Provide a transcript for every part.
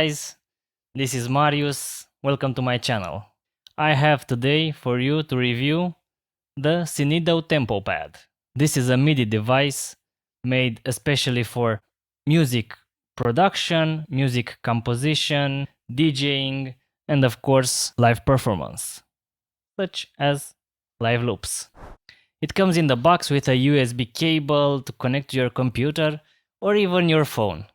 guys, this is Marius. Welcome to my channel. I have today for you to review the Synido TempoPad. This is a MIDI device made especially for music production, music composition, DJing, and of course live performance, such as live loops. It comes in the box with a USB cable to connect to your computer or even your phone.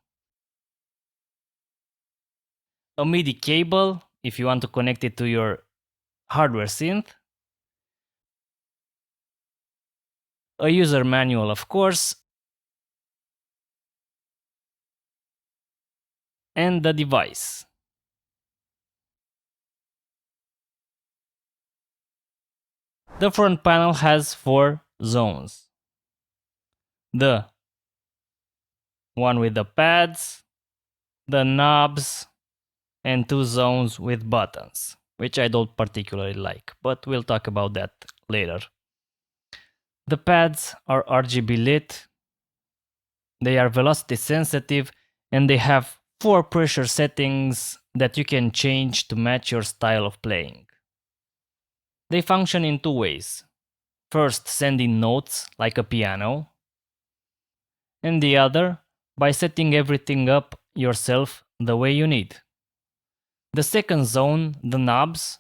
A MIDI cable if you want to connect it to your hardware synth. A user manual, of course. And the device. The front panel has 4 zones. The one with the pads, the knobs, and 2 zones with buttons, which I don't particularly like, but we'll talk about that later. The pads are RGB lit, they are velocity sensitive, and they have 4 pressure settings that you can change to match your style of playing. They function in 2 ways. First, sending notes like a piano, and the other by setting everything up yourself the way you need. The second zone, the knobs,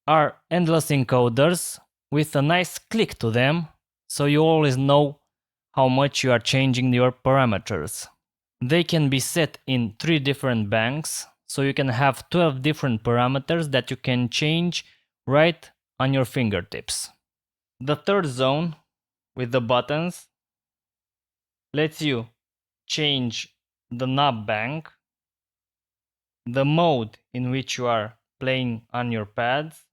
are endless encoders with a nice click to them, so you always know how much you are changing your parameters. They can be set in 3 different banks, so you can have 12 different parameters that you can change right on your fingertips. The third zone, with the buttons, lets you change the knob bank, the mode in which you are playing on your pads,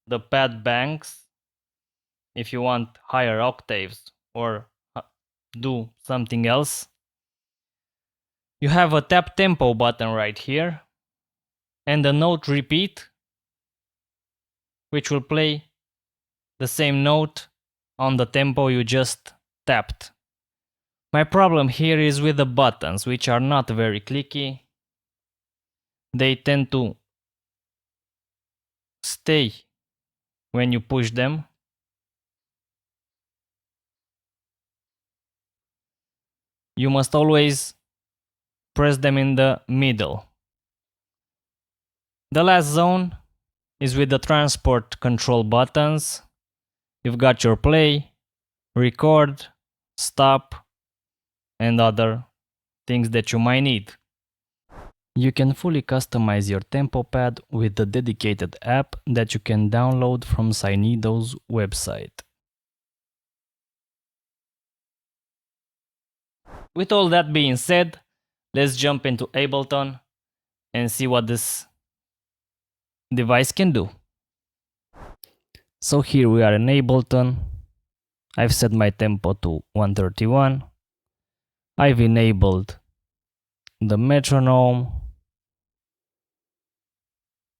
the pad banks, if you want higher octaves or do something else. You have a tap tempo button right here, and a note repeat, which will play the same note on the tempo you just tapped. My problem here is with the buttons, which are not very clicky. They tend to stay when you push them. You must always press them in the middle. The last zone is with the transport control buttons. You've got your play, record, stop, and other things that you might need. You can fully customize your TempoPad with the dedicated app that you can download from Synido's website. With all that being said, let's jump into Ableton and see what this device can do. So here we are in Ableton. I've set my tempo to 131. I've enabled the metronome.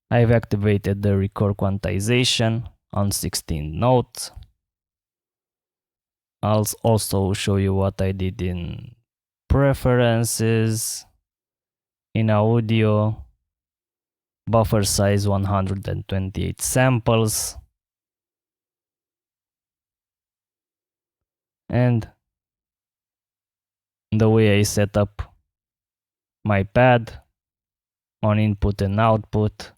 I've activated the record quantization on 16 notes. I'll also show you what I did in preferences, in audio, buffer size 128 samples, and the way I set up my pad on input and output,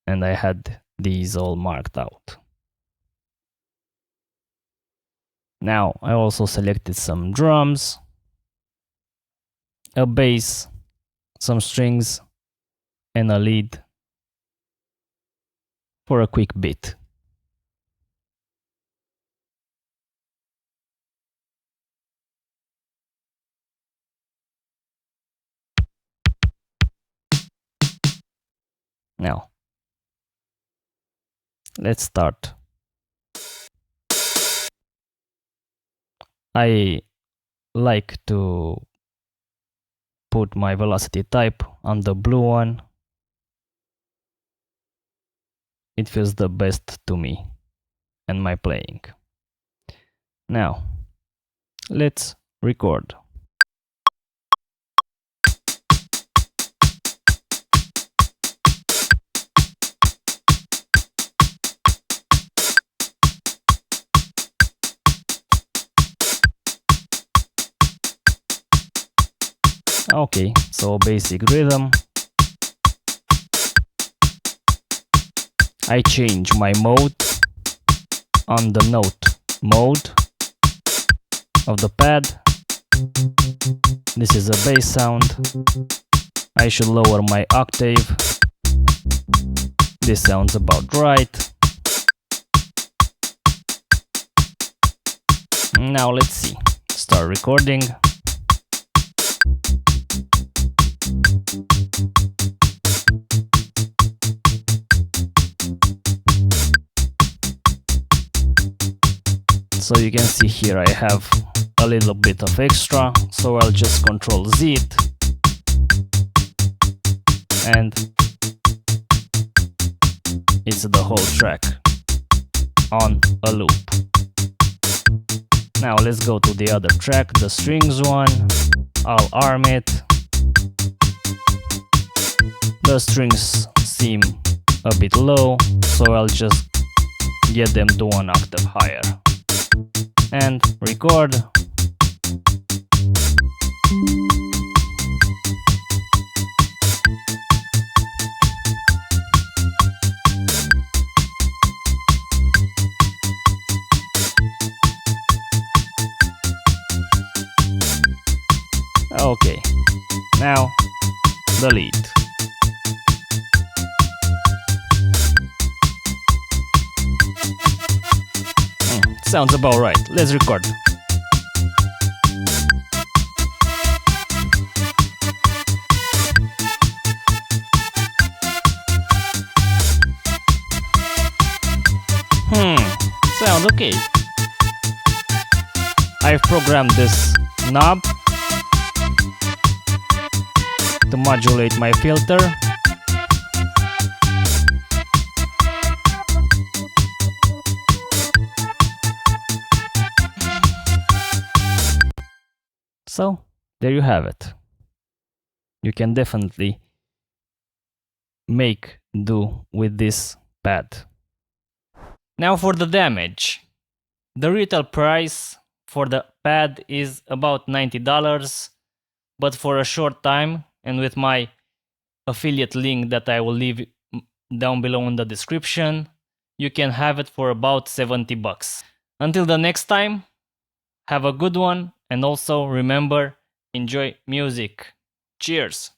and I had these all marked out. Now I also selected some drums, a bass, some strings, and a lead for a quick beat. Now, let's start. I like to put my velocity type on the blue one. It feels the best to me and my playing. Now, let's record. Okay, so basic rhythm. I change my mode on the note mode of the pad. This is a bass sound. I should lower my octave. This sounds about right. Now let's see. Start recording. So you can see here I have a little bit of extra, so I'll just Control Z it and it's the whole track on a loop. Now let's go to the other track, the strings one. I'll arm it. The strings seem a bit low, so I'll just get them to 1 octave higher and record. Okay, now the lead. Sounds about right. Let's record. Sounds okay. I've programmed this knob to modulate my filter. So there you have it. You can definitely make do with this pad. Now for the damage. The retail price for the pad is about $90, but for a short time and with my affiliate link that I will leave down below in the description, you can have it for about $70. Until the next time, have a good one, and also remember, enjoy music. Cheers!